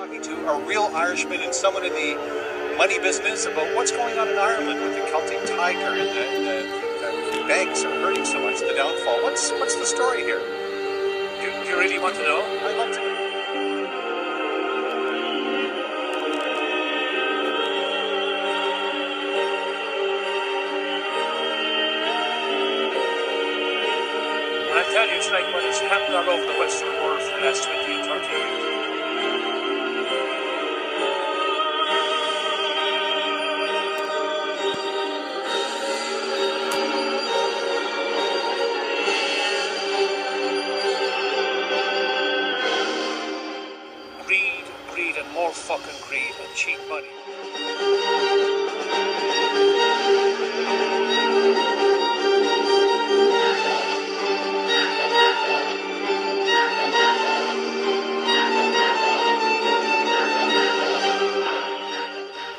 talking to a real Irishman and someone in the money business about what's going on in Ireland with the Celtic Tiger and the banks are hurting so much, the downfall. What's the story here? Do you really want to know? I'd like to know. I tell you, it's like what has happened all over the Western world for the last 20 and 30 years. Greed, and more fucking greed and cheap money.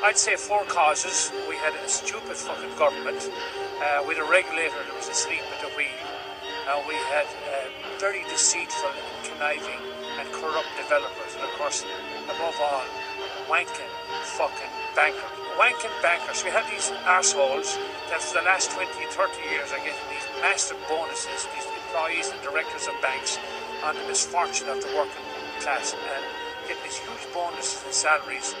I'd say 4 causes. We had a stupid fucking government. We had a regulator that was asleep at the wheel. We had very deceitful and conniving and corrupt developers. And of course, above all, wanking fucking bankers. Wanking bankers. We had these arseholes that for the last 20, 30 years are getting these massive bonuses, these employees and directors of banks, on the misfortune of the working class, and getting these huge bonuses and salaries.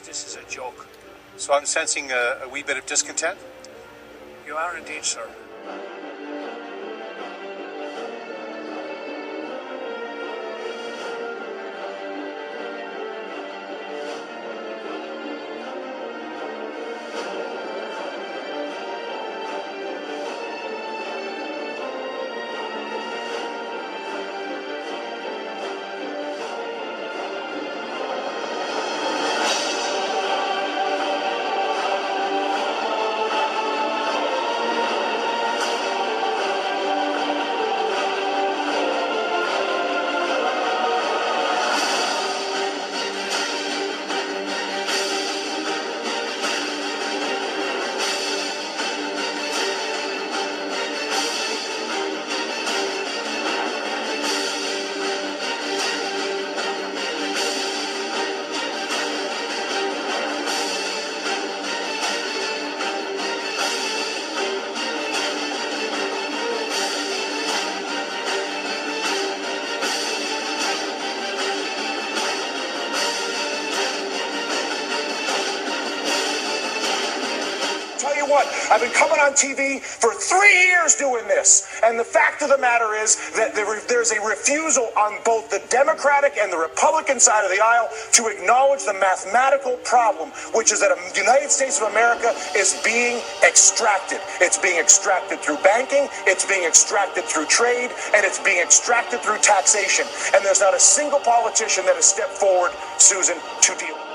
This is a joke. So I'm sensing a wee bit of discontent? You are indeed, sir. I've been coming on TV for 3 years doing this. And the fact of the matter is that there's a refusal on both the Democratic and the Republican side of the aisle to acknowledge the mathematical problem, which is that the United States of America is being extracted. It's being extracted through banking, it's being extracted through trade, and it's being extracted through taxation. And there's not a single politician that has stepped forward, Susan, to deal with it.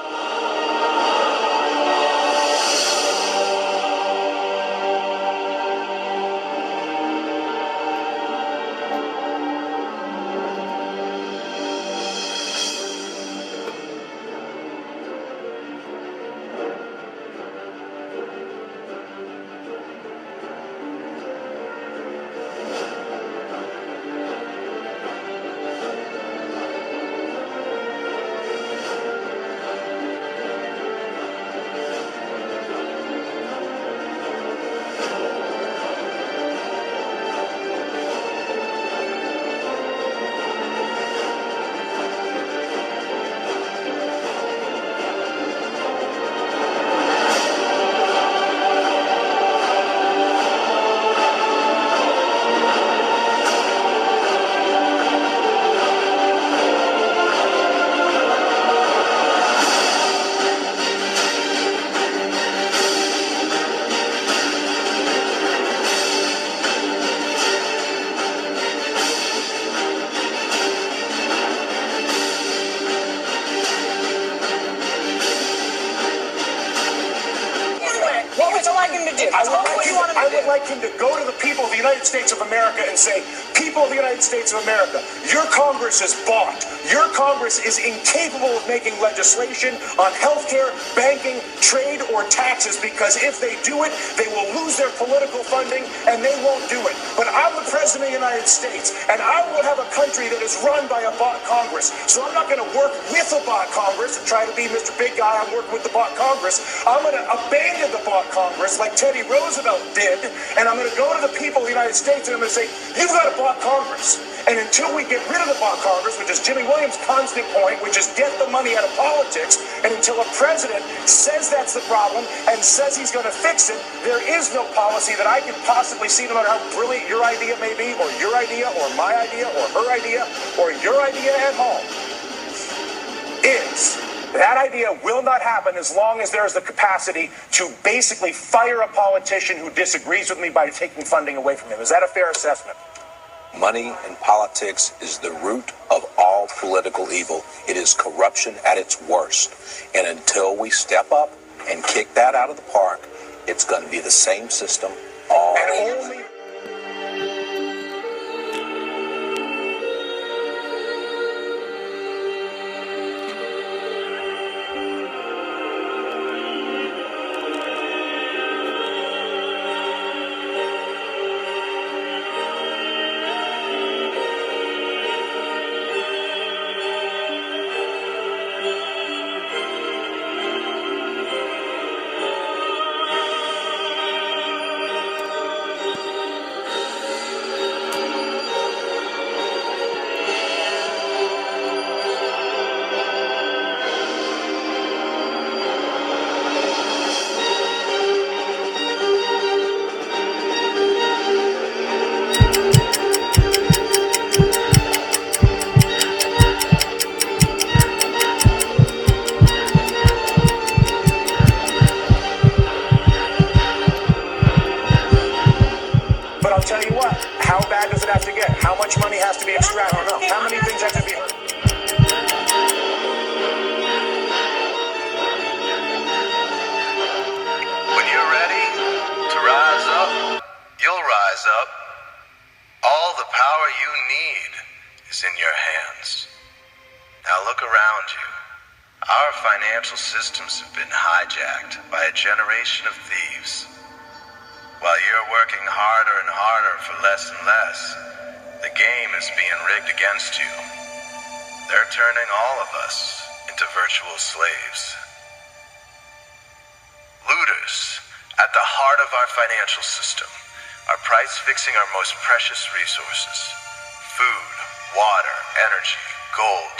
did. I would like him to go to the people of the United States of America and say, people of the United States of America, your Congress is bought. Your Congress is incapable of making legislation on healthcare, banking, trade, or taxes, because if they do it, they will lose their political funding and they won't do it. But I'm the President of the United States, and I will have a country that is run by a bought Congress. So I'm not going to work with a bought Congress and try to be Mr. Big Guy. I'm working with the bought Congress. I'm going to abandon the bought Congress like Teddy Roosevelt did, and I'm going to go to the people of the United States and I'm going to say, you've got a bought Congress. And until we get rid of the bought Congress, which is Jimmy Williams' constant point, which is get the money out of politics, and until a president says that's the problem and says he's going to fix it, there is no policy that I can possibly see, no matter how brilliant your idea may be, or your idea, or my idea, or her idea, or your idea at home, is that idea will not happen as long as there is the capacity to basically fire a politician who disagrees with me by taking funding away from him. Is that a fair assessment? Money in politics is the root of all political evil. It is corruption at its worst. And until we step up and kick that out of the park, it's going to be the same system all and But I'll tell you what, how bad does it have to get? How much money has to be extracted? I don't know. How many things have to be... When you're ready to rise up, you'll rise up. All the power you need is in your hands. Now look around you. Our financial systems have been hijacked by a generation of thieves. While you're working harder and harder for less and less, the game is being rigged against you. They're turning all of us into virtual slaves. Looters, at the heart of our financial system, are price-fixing our most precious resources. Food, water, energy, gold,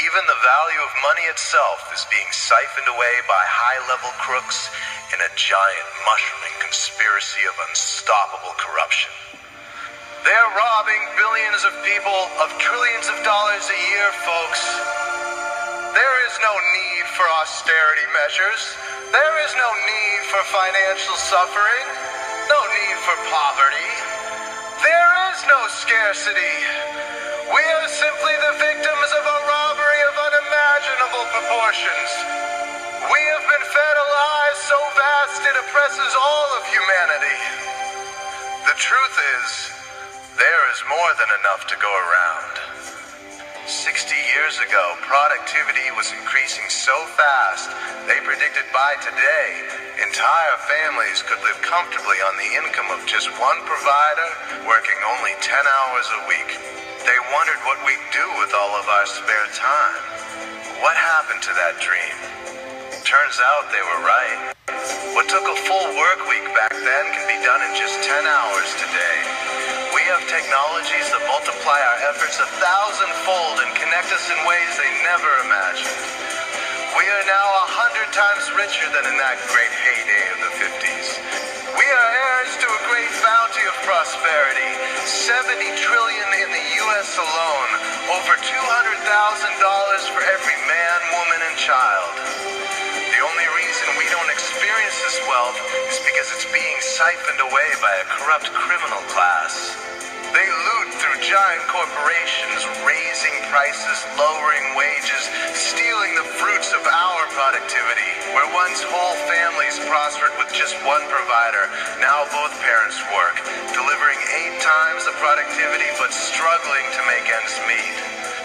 even the value of money itself is being siphoned away by high-level crooks in a giant mushrooming conspiracy of unstoppable corruption. They're robbing billions of people of trillions of dollars a year, folks. There is no need for austerity measures. There is no need for financial suffering. No need for poverty. There is no scarcity. We are simply the victims of a robbery of unimaginable proportions. We have been fed a lie so vast it oppresses all of humanity. The truth is, there is more than enough to go around. 60 years ago, productivity was increasing so fast, they predicted by today, entire families could live comfortably on the income of just one provider, working only 10 hours a week. They wondered what we'd do with all of our spare time. What happened to that dream? Turns out they were right. What took a full work week back then can be done in just 10 hours today. We have technologies that multiply our efforts 1,000-fold and connect us in ways they never imagined. We are now 100 times richer than in that great heyday of the 50s. We are heirs to a great bounty of prosperity, $70 trillion in the U.S. alone, over $200,000 for every man, woman, and child. The only reason we don't experience this wealth is because it's being siphoned away by a corrupt criminal class. They loot through giant corporations, raising prices, lowering wages, stealing the fruits of our productivity, where once whole families families prospered with just one provider. Now both parents work, delivering 8 times the productivity but struggling to make ends meet.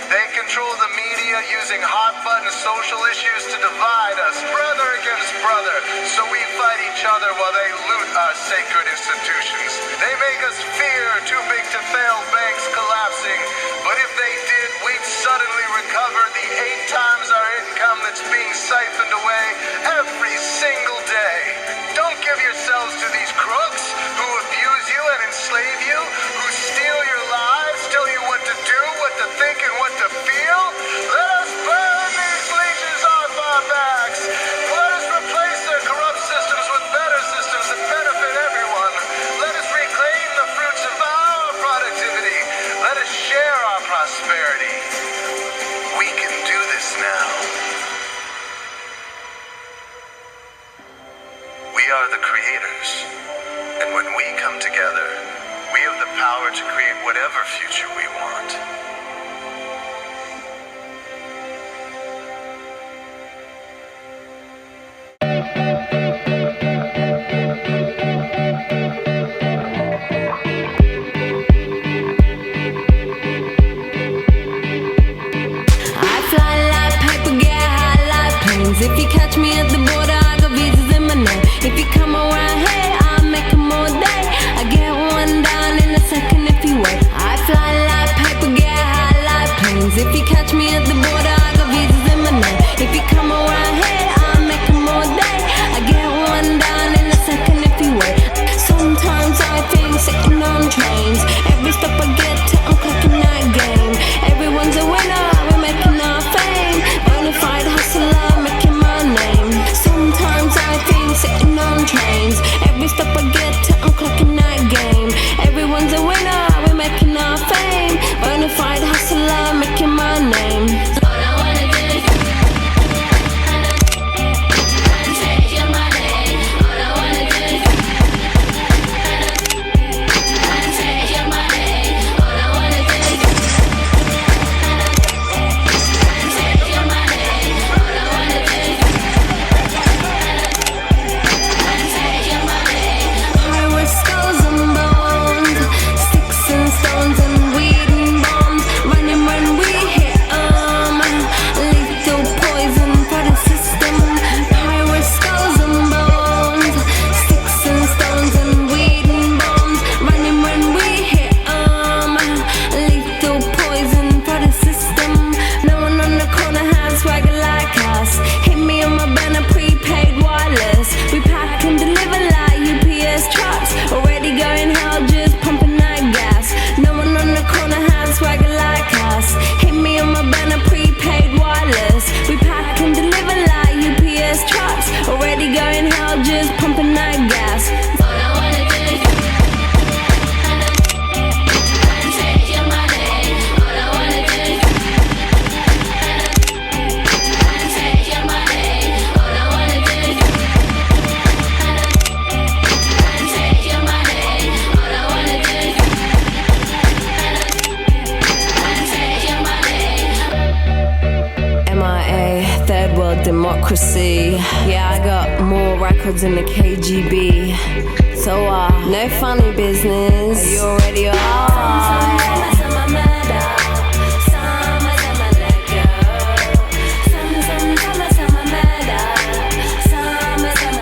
They control the media using hot-button social issues to divide us, brother against brother, so we fight each other while they loot our sacred institutions. They make us fear too big to fail banks collapsing, but if they did, we'd suddenly recover the 8 times our income that's being siphoned away every single day. Don't give yourselves to these crooks who abuse you and enslave you, who steal your lives, tell you what to do, what to think, and what to feel. Let us burn these leeches off our backs. Let us replace their corrupt systems with better systems that benefit everyone. Let us reclaim the fruits of our productivity. Let us share our prosperity. We can do this now. We are the creators, and when we come together, we have the power to create whatever future we want. If you catch me at the border, I got visas in my name. If you come around here, I'll make them all day. I get one down in a second if you wait. I fly like paper, get high like planes. If you catch me at the border, I got visas in my name. If you come around here, I'll make them all day. I get one down in a second if you wait. Sometimes I think sitting on trains. Every stop I get to, I'm clocking that game. Everyone's a winner, we're making our fame. Bonafide hustler, making my name. Sometimes I think sitting on trains. Every stop I get to, I'm clocking that game. Everyone's a winner, we're making our fame. Bonafide hustler, making my name. All I wanna do is take your money. All I wanna do is take your money. All I wanna do is take your money. All I wanna do is take your money. Pirate skulls and bones, sticks and stones and weed and bombs. Running when we hit lethal poison for the system. Pirate skulls and bones, sticks and stones and weed and bombs. Running when we hit lethal poison for the system. No one on the corner has swagger like us. Hit me on my banner, prepaid wireless. We pack and deliver like UPS trucks. Already going hell, just pumping that gas. No one on the corner has swagger like us. Hit me on my banner, prepaid wireless. We pack and deliver like UPS trucks. Already going hell, just pumping that gas. All I wanna do is take your money. All I wanna do is take your money. All I wanna do is take your money. All I wanna do is take your money. MIA, third world democracy. Yeah, I got more records than the KGB. So no funny business. You already are.